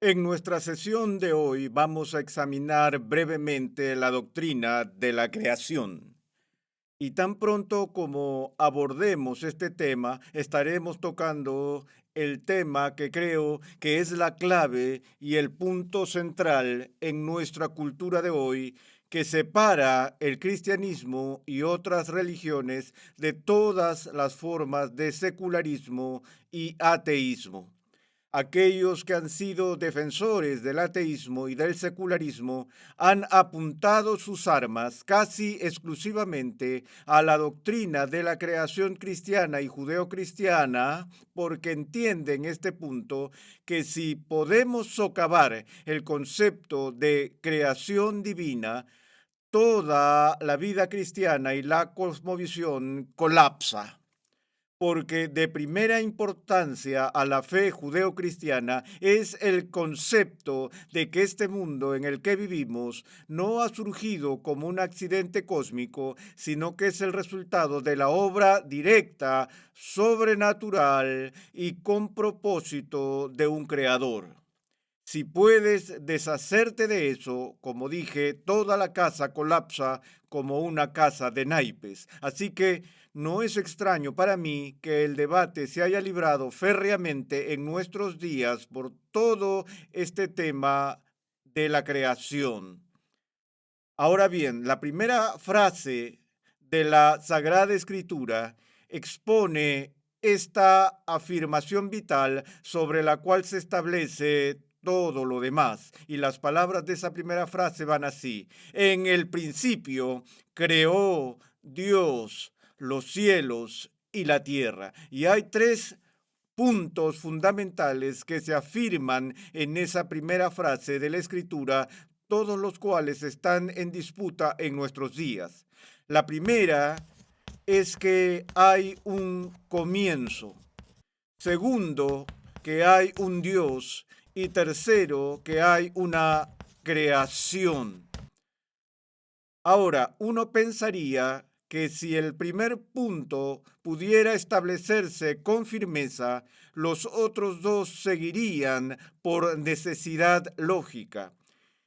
En nuestra sesión de hoy vamos a examinar brevemente la doctrina de la creación. Y tan pronto como abordemos este tema, estaremos tocando el tema que creo que es la clave y el punto central en nuestra cultura de hoy, que separa el cristianismo y otras religiones de todas las formas de secularismo y ateísmo. Aquellos que han sido defensores del ateísmo y del secularismo han apuntado sus armas casi exclusivamente a la doctrina de la creación cristiana y judeocristiana, porque entienden este punto que si podemos socavar el concepto de creación divina, toda la vida cristiana y la cosmovisión colapsa, porque de primera importancia a la fe judeocristiana es el concepto de que este mundo en el que vivimos no ha surgido como un accidente cósmico, sino que es el resultado de la obra directa, sobrenatural y con propósito de un creador. Si puedes deshacerte de eso, como dije, toda la casa colapsa como una casa de naipes. Así que no es extraño para mí que el debate se haya librado férreamente en nuestros días por todo este tema de la creación. Ahora bien, la primera frase de la Sagrada Escritura expone esta afirmación vital sobre la cual se establece todo lo demás. Y las palabras de esa primera frase van así: en el principio creó Dios los cielos y la tierra. Y hay tres puntos fundamentales que se afirman en esa primera frase de la Escritura, todos los cuales están en disputa en nuestros días. La primera es que hay un comienzo. Segundo, que hay un Dios. Y tercero, que hay una creación. Ahora, uno pensaría que si el primer punto pudiera establecerse con firmeza, los otros dos seguirían por necesidad lógica.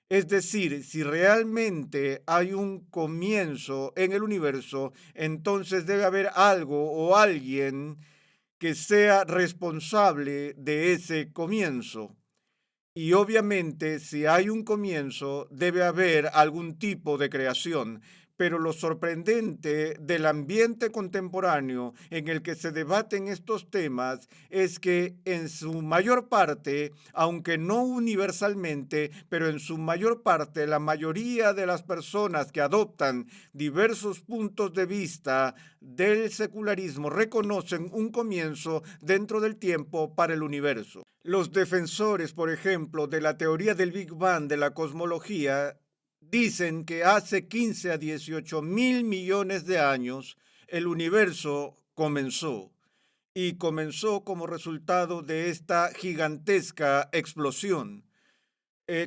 Es decir, si realmente hay un comienzo en el universo, entonces debe haber algo o alguien que sea responsable de ese comienzo. Y obviamente, si hay un comienzo, debe haber algún tipo de creación. Pero lo sorprendente del ambiente contemporáneo en el que se debaten estos temas es que en su mayor parte, aunque no universalmente, pero en su mayor parte, la mayoría de las personas que adoptan diversos puntos de vista del secularismo reconocen un comienzo dentro del tiempo para el universo. Los defensores, por ejemplo, de la teoría del Big Bang de la cosmología dicen que hace 15 a 18 mil millones de años el universo comenzó, y comenzó como resultado de esta gigantesca explosión.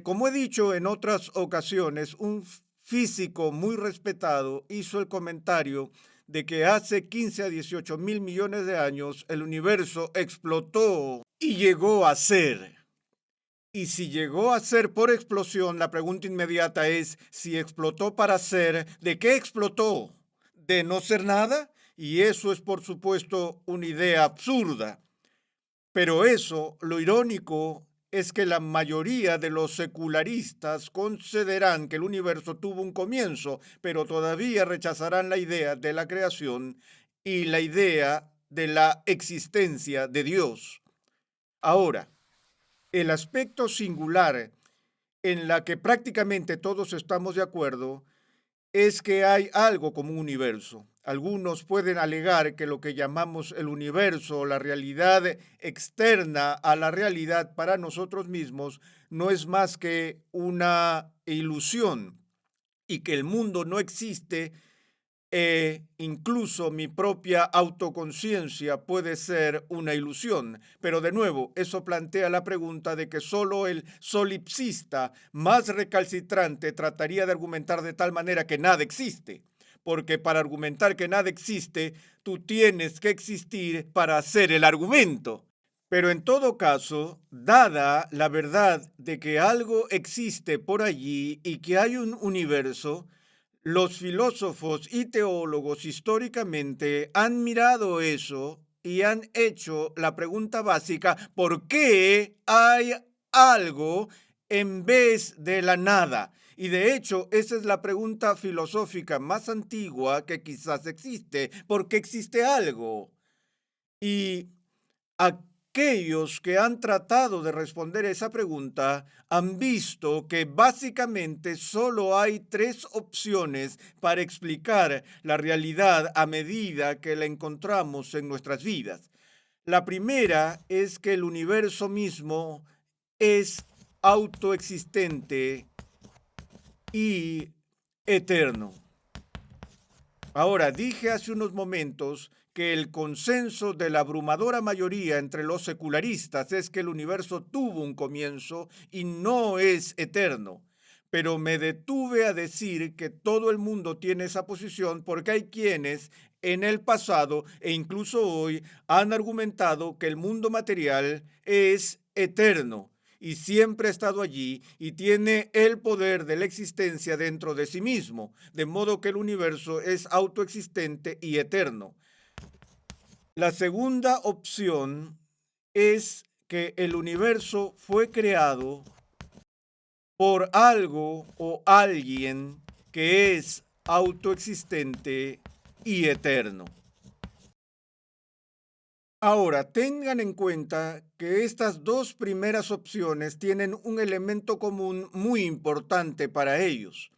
Como he dicho en otras ocasiones, un físico muy respetado hizo el comentario de que hace 15 a 18 mil millones de años el universo explotó y llegó a ser. Y si llegó a ser por explosión, la pregunta inmediata es: si explotó para ser, ¿de qué explotó? ¿De no ser nada? Y eso es, por supuesto, una idea absurda. Pero eso, lo irónico, es que la mayoría de los secularistas concederán que el universo tuvo un comienzo, pero todavía rechazarán la idea de la creación y la idea de la existencia de Dios. Ahora, el aspecto singular en la que prácticamente todos estamos de acuerdo es que hay algo como un universo. Algunos pueden alegar que lo que llamamos el universo, la realidad externa a la realidad para nosotros mismos, no es más que una ilusión y que el mundo no existe, incluso mi propia autoconciencia puede ser una ilusión. Pero de nuevo, eso plantea la pregunta de que solo el solipsista más recalcitrante trataría de argumentar de tal manera que nada existe. Porque para argumentar que nada existe, tú tienes que existir para hacer el argumento. Pero en todo caso, dada la verdad de que algo existe por allí y que hay un universo, los filósofos y teólogos históricamente han mirado eso y han hecho la pregunta básica: ¿por qué hay algo en vez de la nada? Y de hecho, esa es la pregunta filosófica más antigua que quizás existe. ¿Por qué existe algo? Y aquellos que han tratado de responder esa pregunta han visto que básicamente solo hay tres opciones para explicar la realidad a medida que la encontramos en nuestras vidas. La primera es que el universo mismo es autoexistente y eterno. Ahora, dije hace unos momentos que el consenso de la abrumadora mayoría entre los secularistas es que el universo tuvo un comienzo y no es eterno. Pero me detuve a decir que todo el mundo tiene esa posición porque hay quienes en el pasado e incluso hoy han argumentado que el mundo material es eterno y siempre ha estado allí y tiene el poder de la existencia dentro de sí mismo, de modo que el universo es autoexistente y eterno. La segunda opción es que el universo fue creado por algo o alguien que es autoexistente y eterno. Ahora, tengan en cuenta que estas dos primeras opciones tienen un elemento común muy importante para ellos.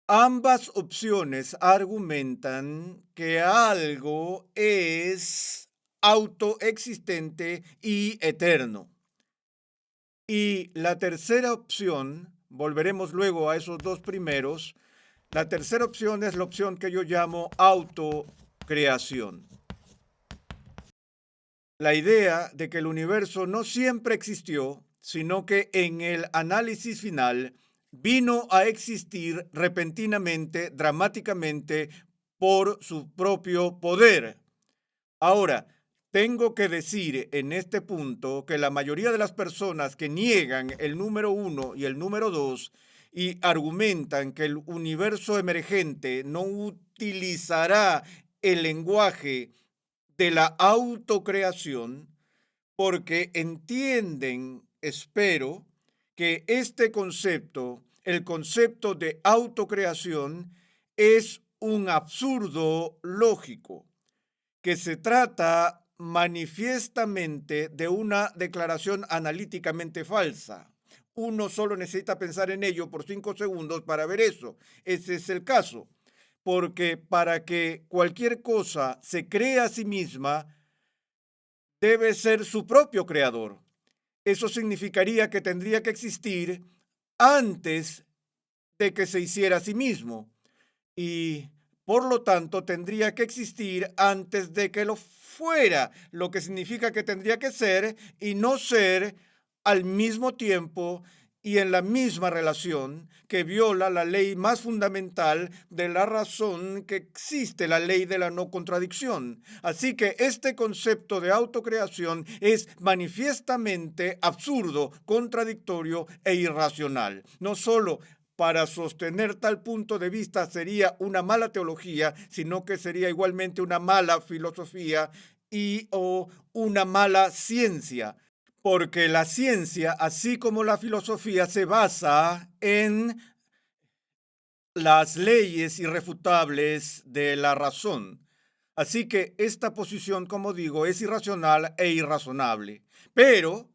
Ambas opciones argumentan que algo es autoexistente y eterno. Y la tercera opción, volveremos luego a esos dos primeros, la tercera opción es la opción que yo llamo autocreación. La idea de que el universo no siempre existió, sino que en el análisis final vino a existir repentinamente, dramáticamente, por su propio poder. Ahora, tengo que decir en este punto que la mayoría de las personas que niegan el número uno y el número dos y argumentan que el universo emergente no utilizará el lenguaje de la autocreación porque entienden, espero, que este concepto, el concepto de autocreación, es un absurdo lógico, que se trata manifiestamente de una declaración analíticamente falsa. Uno solo necesita pensar en ello por 5 segundos para ver eso. Ese es el caso. Porque para que cualquier cosa se crea a sí misma, debe ser su propio creador. Eso significaría que tendría que existir antes de que se hiciera a sí mismo y por lo tanto tendría que existir antes de que lo fuera, lo que significa que tendría que ser y no ser al mismo tiempo y en la misma relación, que viola la ley más fundamental de la razón que existe, la ley de la no contradicción. Así que este concepto de autocreación es manifiestamente absurdo, contradictorio e irracional. No solo para sostener tal punto de vista sería una mala teología, sino que sería igualmente una mala filosofía y o una mala ciencia, porque la ciencia, así como la filosofía, se basa en las leyes irrefutables de la razón. Así que esta posición, como digo, es irracional e irrazonable. Pero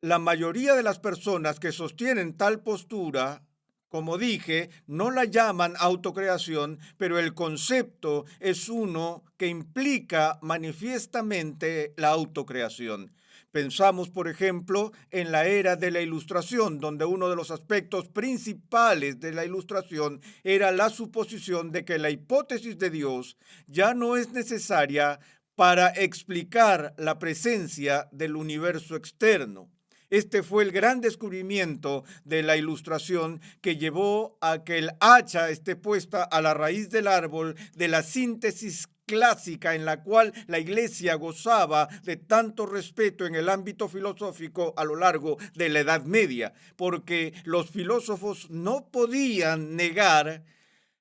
la mayoría de las personas que sostienen tal postura, como dije, no la llaman autocreación, pero el concepto es uno que implica manifiestamente la autocreación. Pensamos, por ejemplo, en la era de la Ilustración, donde uno de los aspectos principales de la Ilustración era la suposición de que la hipótesis de Dios ya no es necesaria para explicar la presencia del universo externo. Este fue el gran descubrimiento de la Ilustración que llevó a que el hacha esté puesta a la raíz del árbol de la síntesis clásica en la cual la Iglesia gozaba de tanto respeto en el ámbito filosófico a lo largo de la Edad Media, porque los filósofos no podían negar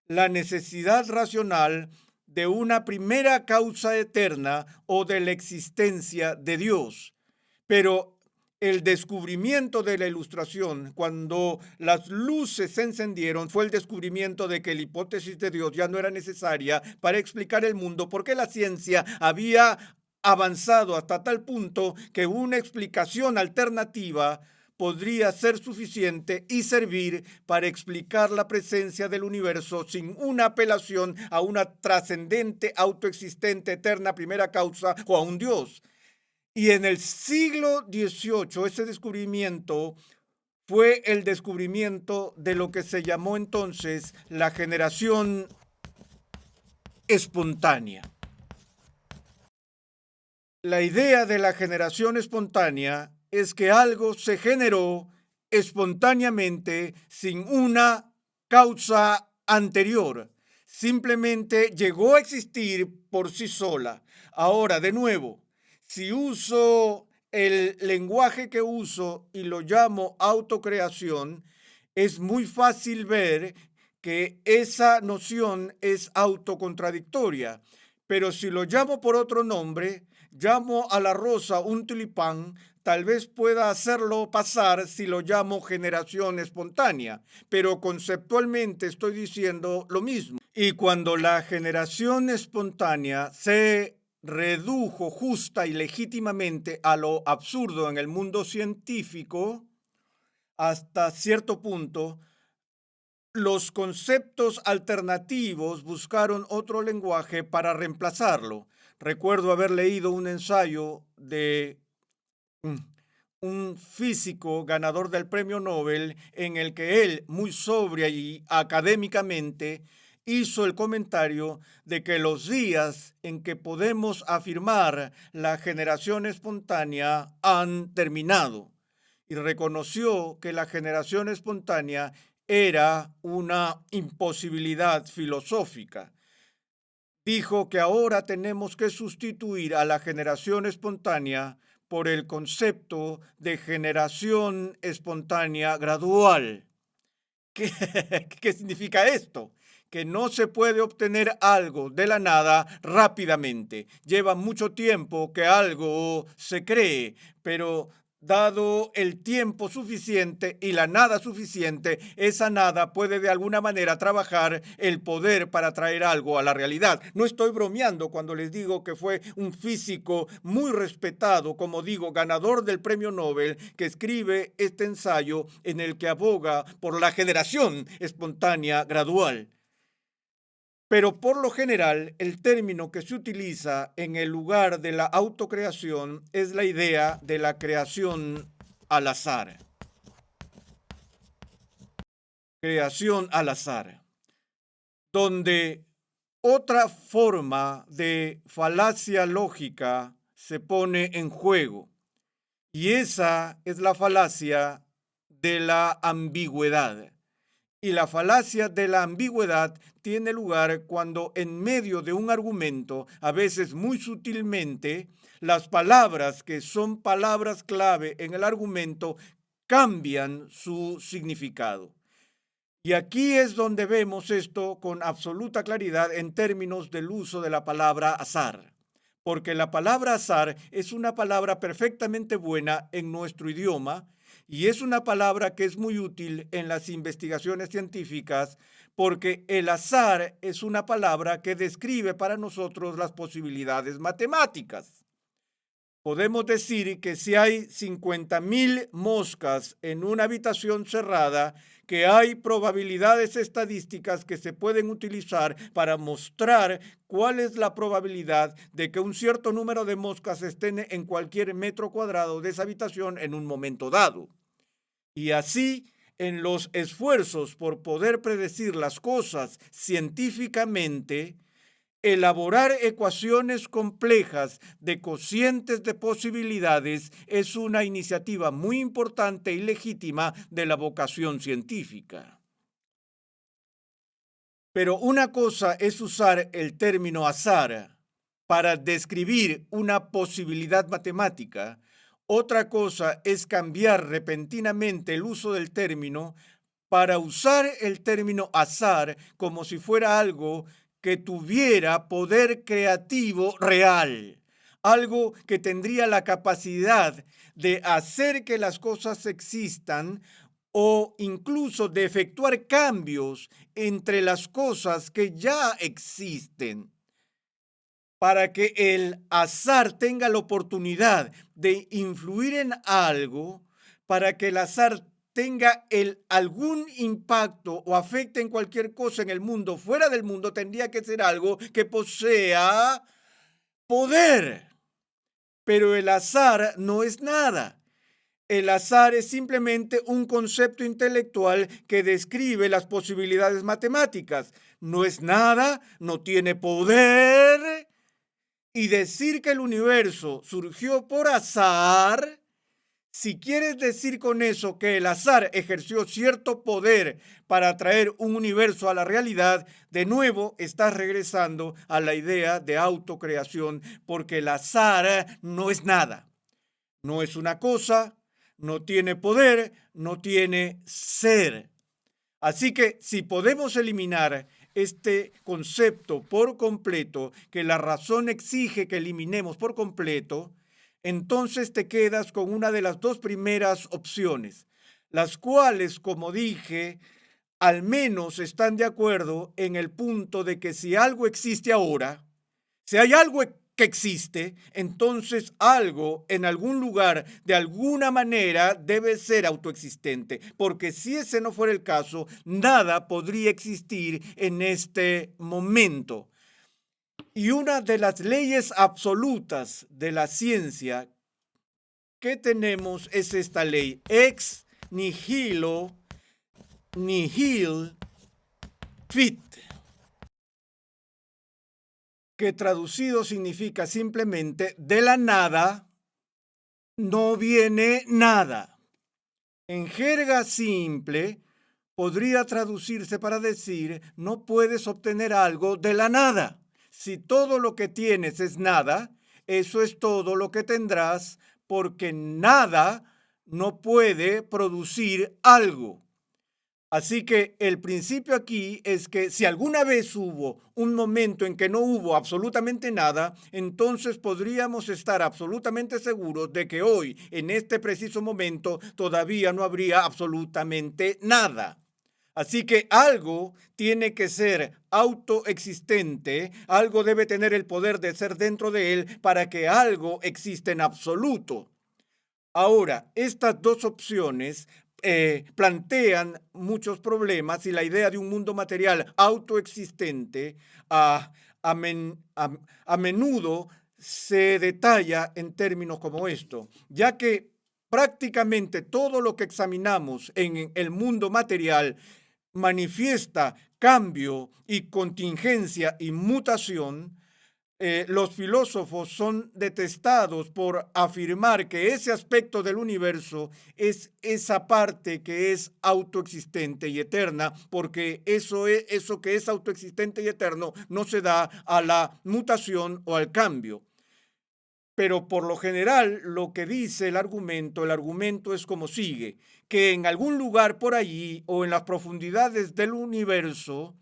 la necesidad racional de una primera causa eterna o de la existencia de Dios. Pero el descubrimiento de la Ilustración, cuando las luces se encendieron, fue el descubrimiento de que la hipótesis de Dios ya no era necesaria para explicar el mundo, porque la ciencia había avanzado hasta tal punto que una explicación alternativa podría ser suficiente y servir para explicar la presencia del universo sin una apelación a una trascendente, autoexistente, eterna primera causa o a un Dios. Y en el siglo XVIII, ese descubrimiento fue el descubrimiento de lo que se llamó entonces la generación espontánea. La idea de la generación espontánea es que algo se generó espontáneamente sin una causa anterior. Simplemente llegó a existir por sí sola. Ahora, de nuevo, si uso el lenguaje que uso y lo llamo autocreación, es muy fácil ver que esa noción es autocontradictoria. Pero si lo llamo por otro nombre, llamo a la rosa un tulipán, tal vez pueda hacerlo pasar si lo llamo generación espontánea, pero conceptualmente estoy diciendo lo mismo. Y cuando la generación espontánea se redujo justa y legítimamente a lo absurdo en el mundo científico, hasta cierto punto, los conceptos alternativos buscaron otro lenguaje para reemplazarlo. Recuerdo haber leído un ensayo de un físico ganador del premio Nobel en el que él, muy sobria y académicamente, hizo el comentario de que los días en que podemos afirmar la generación espontánea han terminado y reconoció que la generación espontánea era una imposibilidad filosófica. Dijo que ahora tenemos que sustituir a la generación espontánea por el concepto de generación espontánea gradual. ¿Qué, qué significa esto? Que no se puede obtener algo de la nada rápidamente. Lleva mucho tiempo que algo se cree, pero dado el tiempo suficiente y la nada suficiente, esa nada puede de alguna manera trabajar el poder para traer algo a la realidad. No estoy bromeando cuando les digo que fue un físico muy respetado, como digo, ganador del premio Nobel, que escribe este ensayo en el que aboga por la generación espontánea gradual. Pero por lo general, el término que se utiliza en el lugar de la autocreación es la idea de la creación al azar. Creación al azar, donde otra forma de falacia lógica se pone en juego, y esa es la falacia de la ambigüedad. Y la falacia de la ambigüedad tiene lugar cuando en medio de un argumento, a veces muy sutilmente, las palabras que son palabras clave en el argumento cambian su significado. Y aquí es donde vemos esto con absoluta claridad en términos del uso de la palabra azar. Porque la palabra azar es una palabra perfectamente buena en nuestro idioma, y es una palabra que es muy útil en las investigaciones científicas porque el azar es una palabra que describe para nosotros las posibilidades matemáticas. Podemos decir que si hay 50,000 moscas en una habitación cerrada, que hay probabilidades estadísticas que se pueden utilizar para mostrar cuál es la probabilidad de que un cierto número de moscas estén en cualquier metro cuadrado de esa habitación en un momento dado. Y así, en los esfuerzos por poder predecir las cosas científicamente, elaborar ecuaciones complejas de cocientes de posibilidades es una iniciativa muy importante y legítima de la vocación científica. Pero una cosa es usar el término azar para describir una posibilidad matemática. Otra cosa es cambiar repentinamente el uso del término para usar el término azar como si fuera algo que tuviera poder creativo real, algo que tendría la capacidad de hacer que las cosas existan o incluso de efectuar cambios entre las cosas que ya existen. Para que el azar tenga la oportunidad de influir en algo, para que el azar tenga algún impacto o afecte en cualquier cosa en el mundo, fuera del mundo, tendría que ser algo que posea poder. Pero el azar no es nada. El azar es simplemente un concepto intelectual que describe las posibilidades matemáticas. No es nada, no tiene poder. Y decir que el universo surgió por azar, si quieres decir con eso que el azar ejerció cierto poder para traer un universo a la realidad, de nuevo estás regresando a la idea de autocreación, porque el azar no es nada, no es una cosa, no tiene poder, no tiene ser. Así que si podemos eliminar este concepto por completo, que la razón exige que eliminemos por completo, entonces te quedas con una de las dos primeras opciones, las cuales, como dije, al menos están de acuerdo en el punto de que si algo existe ahora, si hay algo que existe, entonces algo en algún lugar, de alguna manera, debe ser autoexistente, porque si ese no fuera el caso, nada podría existir en este momento. Y una de las leyes absolutas de la ciencia que tenemos es esta ley: ex nihilo nihil fit, que traducido significa simplemente de la nada no viene nada. En jerga simple podría traducirse para decir no puedes obtener algo de la nada. Si todo lo que tienes es nada, eso es todo lo que tendrás, porque nada no puede producir algo. Así que el principio aquí es que si alguna vez hubo un momento en que no hubo absolutamente nada, entonces podríamos estar absolutamente seguros de que hoy, en este preciso momento, todavía no habría absolutamente nada. Así que algo tiene que ser autoexistente, algo debe tener el poder de ser dentro de él para que algo exista en absoluto. Ahora, estas dos opciones plantean muchos problemas y la idea de un mundo material autoexistente a menudo se detalla en términos como esto, ya que prácticamente todo lo que examinamos en el mundo material manifiesta cambio y contingencia y mutación. Los filósofos son detestados por afirmar que ese aspecto del universo es esa parte que es autoexistente y eterna, porque eso que es autoexistente y eterno no se da a la mutación o al cambio. Pero por lo general, lo que dice el argumento es como sigue, que en algún lugar por allí o en las profundidades del universo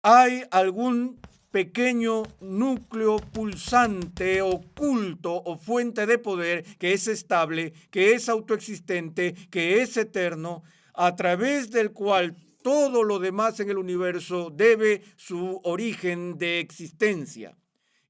hay algún pequeño núcleo pulsante oculto o fuente de poder que es estable, que es autoexistente, que es eterno, a través del cual todo lo demás en el universo debe su origen de existencia.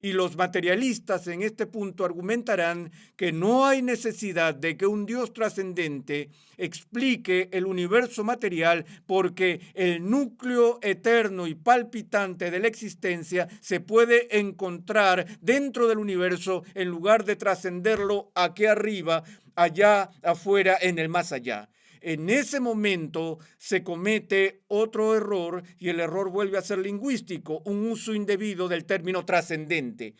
Y los materialistas en este punto argumentarán que no hay necesidad de que un Dios trascendente explique el universo material, porque el núcleo eterno y palpitante de la existencia se puede encontrar dentro del universo en lugar de trascenderlo aquí arriba, allá afuera, en el más allá. En ese momento se comete otro error y el error vuelve a ser lingüístico, un uso indebido del término trascendente.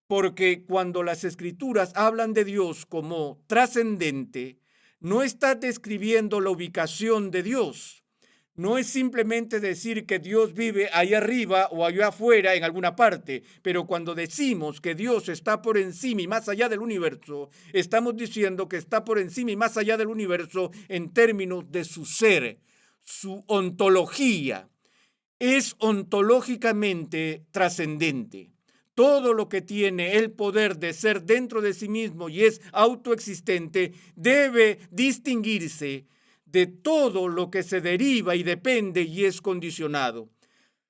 Porque cuando las escrituras hablan de Dios como trascendente, no está describiendo la ubicación de Dios, no es simplemente decir que Dios vive ahí arriba o allá afuera en alguna parte, pero cuando decimos que Dios está por encima y más allá del universo, estamos diciendo que está por encima y más allá del universo en términos de su ser, su ontología. Es ontológicamente trascendente. Todo lo que tiene el poder de ser dentro de sí mismo y es autoexistente debe distinguirse de todo lo que se deriva y depende y es condicionado.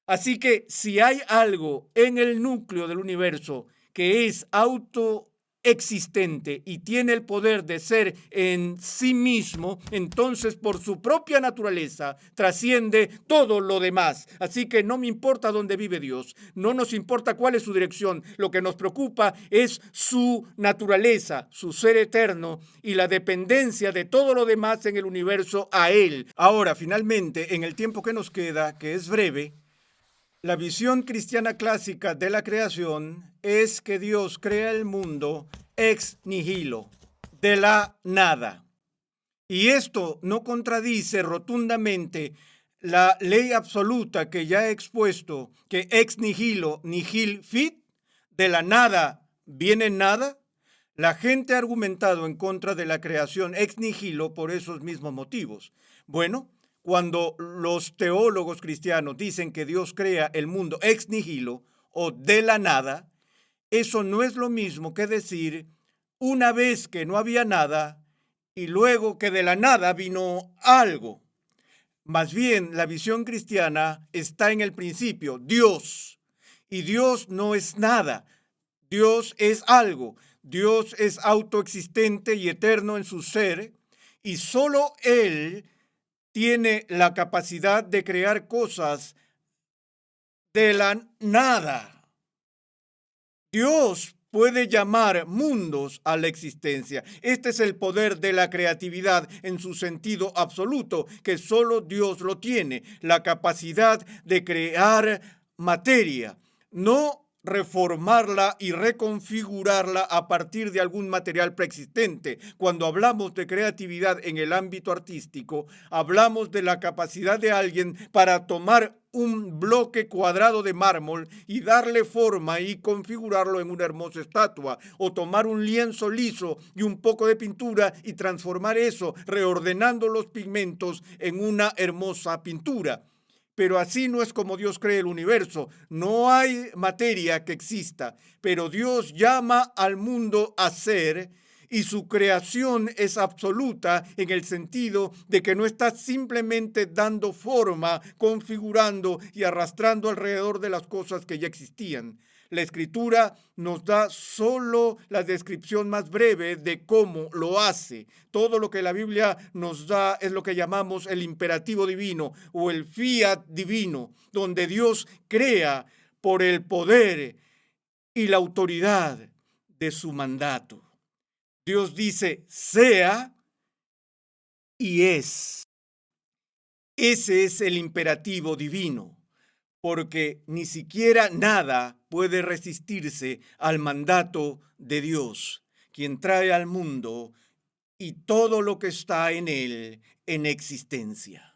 Así que si hay algo en el núcleo del universo que es autoexistente y tiene el poder de ser en sí mismo, entonces por su propia naturaleza trasciende todo lo demás. Así que no me importa dónde vive Dios, no nos importa cuál es su dirección, lo que nos preocupa es su naturaleza, su ser eterno y la dependencia de todo lo demás en el universo a Él. Ahora, finalmente, en el tiempo que nos queda, que es breve, la visión cristiana clásica de la creación es que Dios crea el mundo ex nihilo, de la nada. Y esto no contradice rotundamente la ley absoluta que ya he expuesto, que ex nihilo nihil fit, de la nada viene nada. La gente ha argumentado en contra de la creación ex nihilo por esos mismos motivos. Bueno, cuando los teólogos cristianos dicen que Dios crea el mundo ex nihilo o de la nada, eso no es lo mismo que decir una vez que no había nada y luego que de la nada vino algo. Más bien, la visión cristiana está en el principio, Dios. Y Dios no es nada, Dios es algo. Dios es autoexistente y eterno en su ser, y solo Él tiene la capacidad de crear cosas de la nada. Dios puede llamar mundos a la existencia. Este es el poder de la creatividad en su sentido absoluto, que solo Dios lo tiene, la capacidad de crear materia, no reformarla y reconfigurarla a partir de algún material preexistente. Cuando hablamos de creatividad en el ámbito artístico, hablamos de la capacidad de alguien para tomar un bloque cuadrado de mármol y darle forma y configurarlo en una hermosa estatua, o tomar un lienzo liso y un poco de pintura y transformar eso, reordenando los pigmentos en una hermosa pintura. Pero así no es como Dios cree el universo. No hay materia que exista, pero Dios llama al mundo a ser y su creación es absoluta en el sentido de que no está simplemente dando forma, configurando y arrastrando alrededor de las cosas que ya existían. La Escritura nos da solo la descripción más breve de cómo lo hace. Todo lo que la Biblia nos da es lo que llamamos el imperativo divino o el fiat divino, donde Dios crea por el poder y la autoridad de su mandato. Dios dice, sea y es. Ese es el imperativo divino, porque ni siquiera nada puede resistirse al mandato de Dios, quien trae al mundo y todo lo que está en él en existencia.